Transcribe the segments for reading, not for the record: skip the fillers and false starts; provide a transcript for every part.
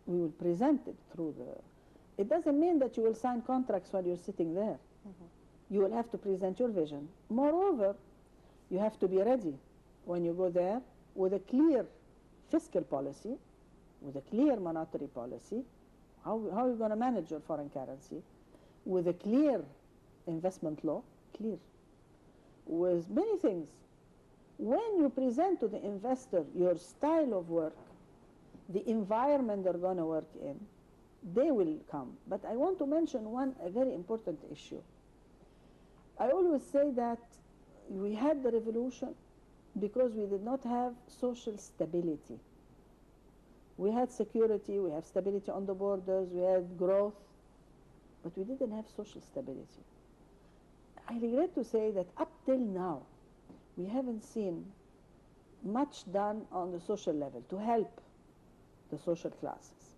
We will present it through the... It doesn't mean that you will sign contracts while you're sitting there. You will have to present your vision. Moreover, you have to be ready when you go there with a clear fiscal policy, with a clear monetary policy, how are you going to manage your foreign currency, with a clear investment law, clear, with many things. When you present to the investor your style of work, the environment they're going to work in, they will come. But I want to mention a very important issue. I always say that we had the revolution because we did not have social stability. We had security, we have stability on the borders, we had growth, but we didn't have social stability. I regret to say that up till now, we haven't seen much done on the social level to help the social classes.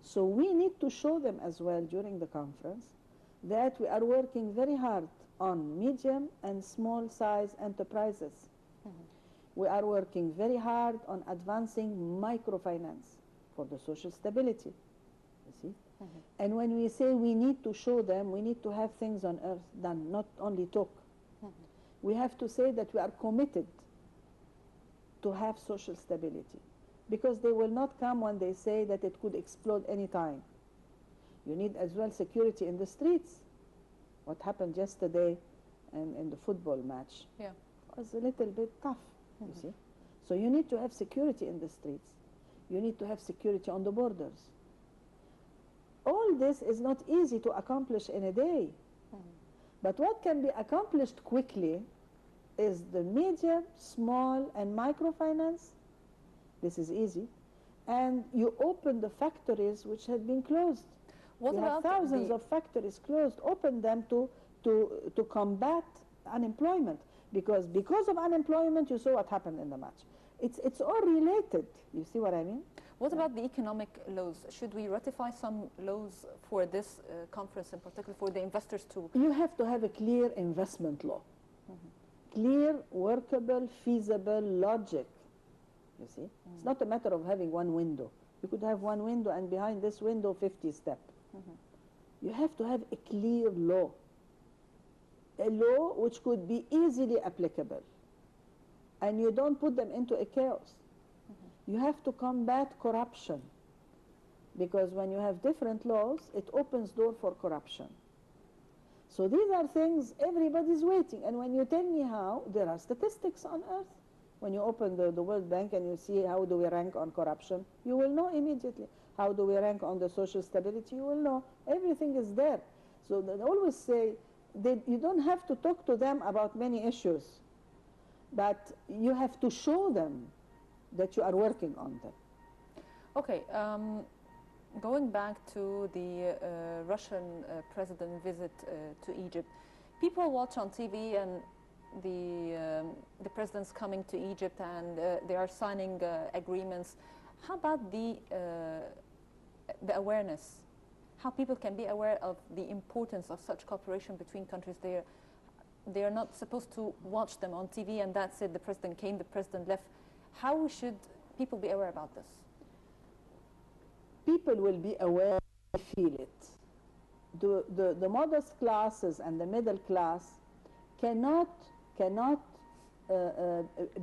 So we need to show them as well during the conference that we are working very hard on medium and small size enterprises. We are working very hard on advancing microfinance for the social stability, you see. And when we say we need to show them, we need to have things on earth done, not only talk. We have to say that we are committed to have social stability, because they will not come when they say that it could explode any time. You need as well security in the streets. What happened yesterday in the football match was a little bit tough, you see. So you need to have security in the streets. You need to have security on the borders. All this is not easy to accomplish in a day. But what can be accomplished quickly is the medium, small, and microfinance. This is easy. And you open the factories which had been closed. What you about have thousands of factories closed. Open them to combat unemployment. Because of unemployment, you saw what happened in the match. It's all related. You see what I mean? What about the economic laws? Should we ratify some laws for this conference in particular, for the investors to... You have to have a clear investment law. Clear, workable, feasible logic. You see? It's not a matter of having one window. You could have one window and behind this window 50 steps. You have to have a clear law. A law which could be easily applicable. And you don't put them into a chaos. You have to combat corruption. Because when you have different laws, it opens door for corruption. So these are things everybody's waiting. And when you tell me how, there are statistics on earth. When you open the World Bank and you see how do we rank on corruption, you will know immediately. How do we rank on the social stability, you will know. Everything is there. So they always say, you don't have to talk to them about many issues, but you have to show them that you are working on them. Okay, going back to the Russian president visit to Egypt, people watch on TV and the president's coming to Egypt and they are signing agreements. How about the awareness? How people can be aware of the importance of such cooperation between countries? They are not supposed to watch them on TV and that's it, the president came, the president left. How should people be aware about this? People will be aware, feel it. The modest classes and the middle class cannot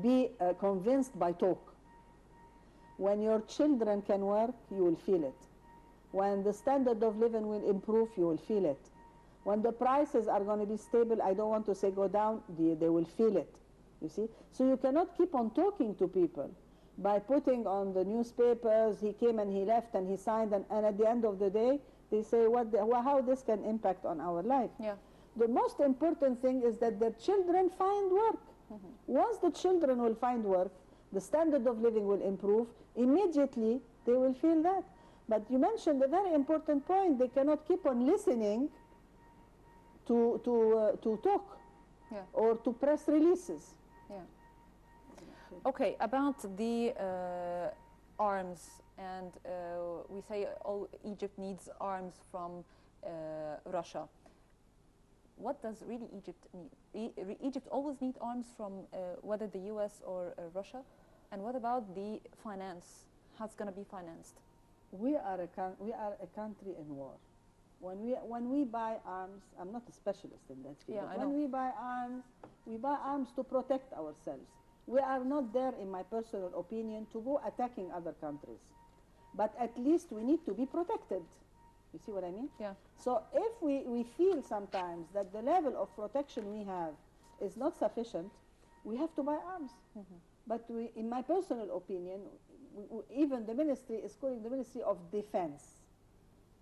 be convinced by talk. When your children can work, you will feel it. When the standard of living will improve, you will feel it. When the prices are going to be stable, I don't want to say go down, they will feel it, you see. So you cannot keep on talking to people by putting on the newspapers, he came and he left and he signed, and at the end of the day, they say how this can impact on our life. Yeah. The most important thing is that the children find work. Once the children will find work, the standard of living will improve, immediately they will feel that. But you mentioned a very important point. They cannot keep on listening to talk or to press releases. Yeah. Okay, about the arms, and we say Egypt needs arms from Russia. What does really Egypt need? Egypt always need arms from whether the US or Russia? And what about the finance? How it's going to be financed? we are a country in war. When we buy arms, I'm not a specialist in that field, Yeah, but I when know. we buy arms to protect ourselves. We are not there, in my personal opinion, to go attacking other countries. But at least we need to be protected. You see what I mean? Yeah. So if we feel sometimes that the level of protection we have is not sufficient, we have to buy arms. But in my personal opinion, even the ministry is calling the Ministry of Defense.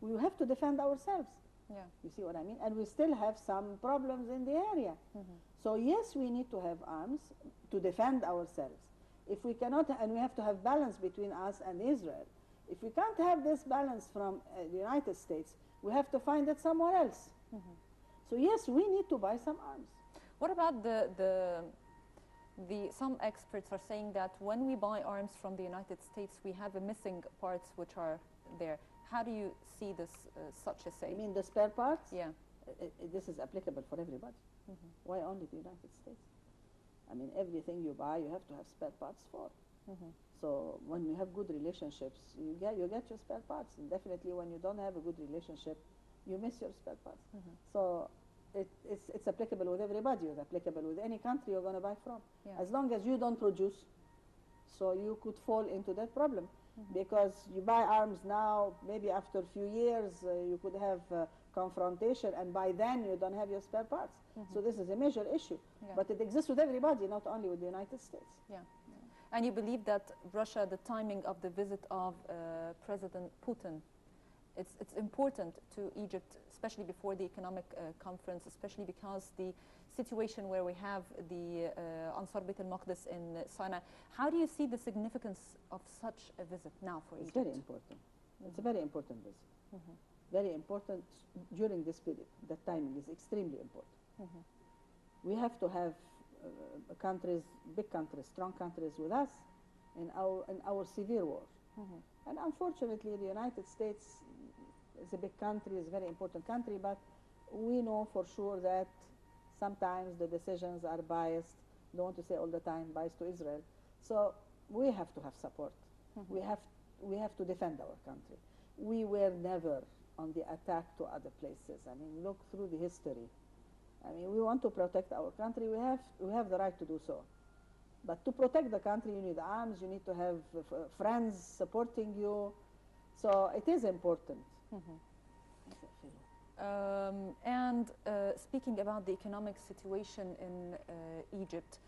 We have to defend ourselves. Yeah. You see what I mean? And we still have some problems in the area. So yes, we need to have arms to defend ourselves. If we cannot, and we have to have balance between us and Israel. If we can't have this balance from the United States, we have to find it somewhere else. So yes, we need to buy some arms. What about some experts are saying that when we buy arms from the United States, we have missing parts which are there. How do you see this, such a say? I mean, the spare parts? Yeah. This is applicable for everybody. Why only the United States? I mean, everything you buy, you have to have spare parts for. So when you have good relationships, you get your spare parts. And definitely when you don't have a good relationship, you miss your spare parts. So it's applicable with everybody. It's applicable with any country you're going to buy from. Yeah. As long as you don't produce, so you could fall into that problem. Because you buy arms now, maybe after a few years, you could have confrontation, and by then you don't have your spare parts. So this is a major issue. Yeah. But it exists with everybody, not only with the United States. Yeah. And you believe that Russia, the timing of the visit of President Putin, it's important to Egypt, especially before the economic conference, especially because the situation where we have the Ansar Beit al-Maqdis in Sinai. How do you see the significance of such a visit now for It's Egypt? very important. It's a very important visit. Very important during this period. The timing is extremely important. We have to have countries, big countries, strong countries with us in our severe war. And unfortunately, the United States is a big country, is a very important country, but we know for sure that sometimes the decisions are biased, don't want to say all the time, biased to Israel. So we have to have support. We have to defend our country. We were never on the attack to other places. I mean, look through the history. I mean, we want to protect our country. We have the right to do so. But to protect the country, you need arms. You need to have friends supporting you. So it is important. And speaking about the economic situation in Egypt,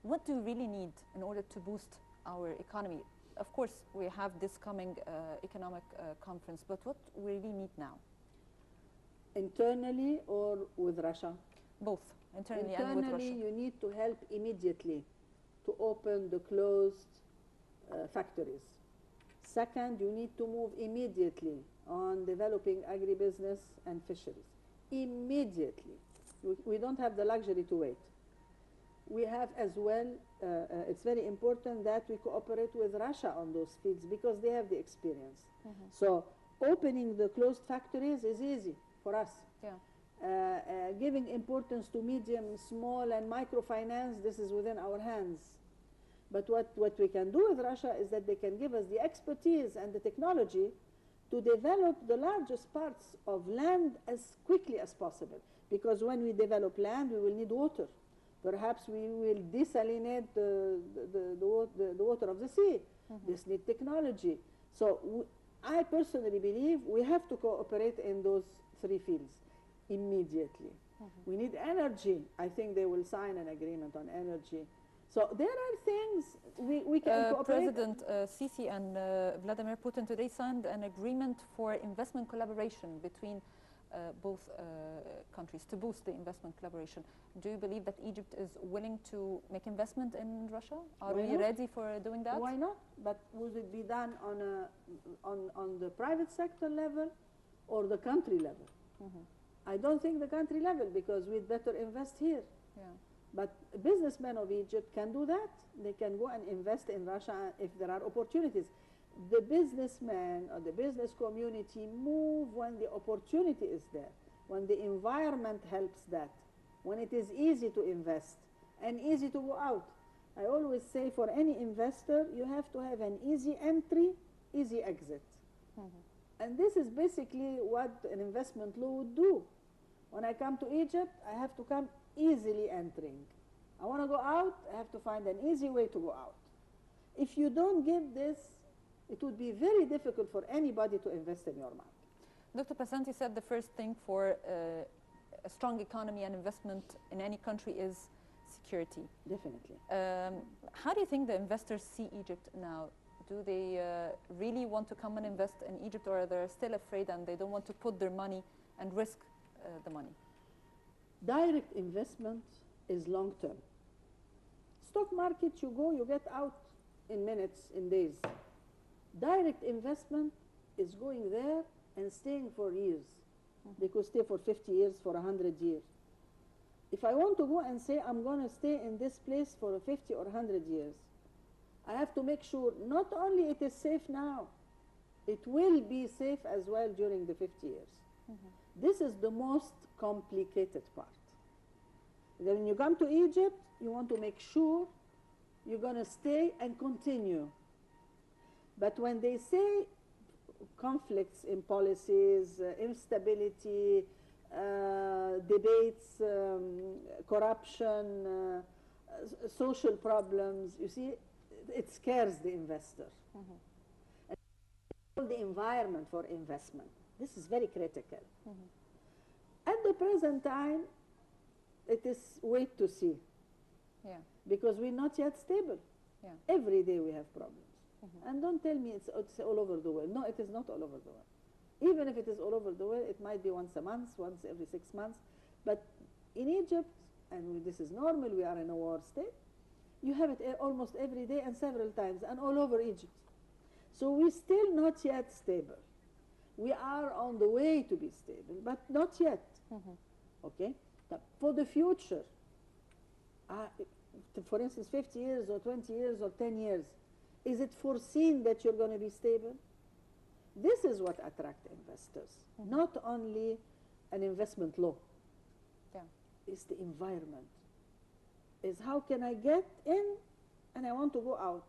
what do we really need in order to boost our economy? Of course, we have this coming economic conference, but what we really need now? Internally or with Russia? Both, internally and with Russia. You need to help immediately to open the closed factories. Second, you need to move immediately on developing agribusiness and fisheries. Immediately. We don't have the luxury to wait. We have as well, it's very important that we cooperate with Russia on those fields because they have the experience. So opening the closed factories is easy for us. Yeah. Giving importance to medium, small, and microfinance, this is within our hands. But what we can do with Russia is that they can give us the expertise and the technology to develop the largest parts of land as quickly as possible. Because when we develop land, we will need water. Perhaps we will desalinate the water of the sea. This needs technology. So I personally believe we have to cooperate in those three fields immediately. We need energy. I think they will sign an agreement on energy. So there are things we can cooperate. President Sisi and Vladimir Putin today signed an agreement for investment collaboration between both countries to boost the investment collaboration. Do you believe that Egypt is willing to make investment in Russia? Are we ready for doing that? Why not? But would it be done on the private sector level or the country level? I don't think the country level, because we'd better invest here. Yeah. But businessmen of Egypt can do that. They can go and invest in Russia if there are opportunities. The businessmen or the business community move when the opportunity is there, when the environment helps that, when it is easy to invest and easy to go out. I always say for any investor, you have to have an easy entry, easy exit. And this is basically what an investment law would do. When I come to Egypt, I have to come easily entering. I want to go out, I have to find an easy way to go out. If you don't give this, it would be very difficult for anybody to invest in your market. Dr. Pessanti said the first thing for a strong economy and investment in any country is security. Definitely. How do you think the investors see Egypt now? Do they really want to come and invest in Egypt, or are they still afraid and they don't want to put their money and risk the money? Direct investment is long term. Stock market, you go, you get out in minutes, in days. Direct investment is going there and staying for years. They could stay for 50 years, for 100 years. If I want to go and say I'm going to stay in this place for 50 or 100 years, I have to make sure not only it is safe now, it will be safe as well during the 50 years. This is the most complicated part. Then when you come to Egypt, you want to make sure you're going to stay and continue. But when they say conflicts in policies, instability, debates, corruption, social problems, you see, it scares the investor. And the environment for investment, this is very critical. At the present time, it is wait to see. Yeah. Because we're not yet stable. Yeah. Every day we have problems. And don't tell me it's all over the world. No, it is not all over the world. Even if it is all over the world, it might be once a month, once every 6 months. But in Egypt, and this is normal, we are in a war state, you have it almost every day and several times, and all over Egypt. So we're still not yet stable. We are on the way to be stable, but not yet. Okay? Now, for the future, for instance, 50 years or 20 years or 10 years, is it foreseen that you're going to be stable? This is what attracts investors, not only an investment law. Yeah. It's the environment. Is how can I get in and I want to go out?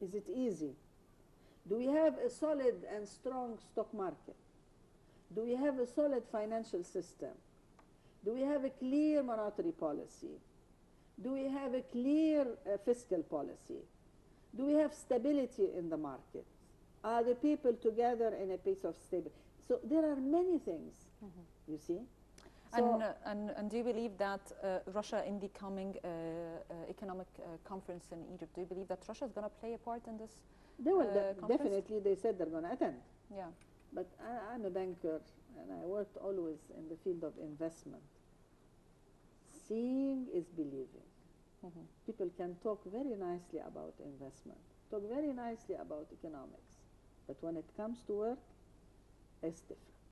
Is it easy? Do we have a solid and strong stock market? Do we have a solid financial system? Do we have a clear monetary policy? Do we have a clear fiscal policy? Do we have stability in the market? Are the people together in a piece of stability? So there are many things, you see. So and do you believe that Russia, in the coming economic conference in Egypt, do you believe that Russia is going to play a part in this they will conference? definitely, they said they're going to attend. Yeah. But I'm a banker, and I worked always in the field of investment. Seeing is believing. People can talk very nicely about investment, talk very nicely about economics, but when it comes to work, it's different.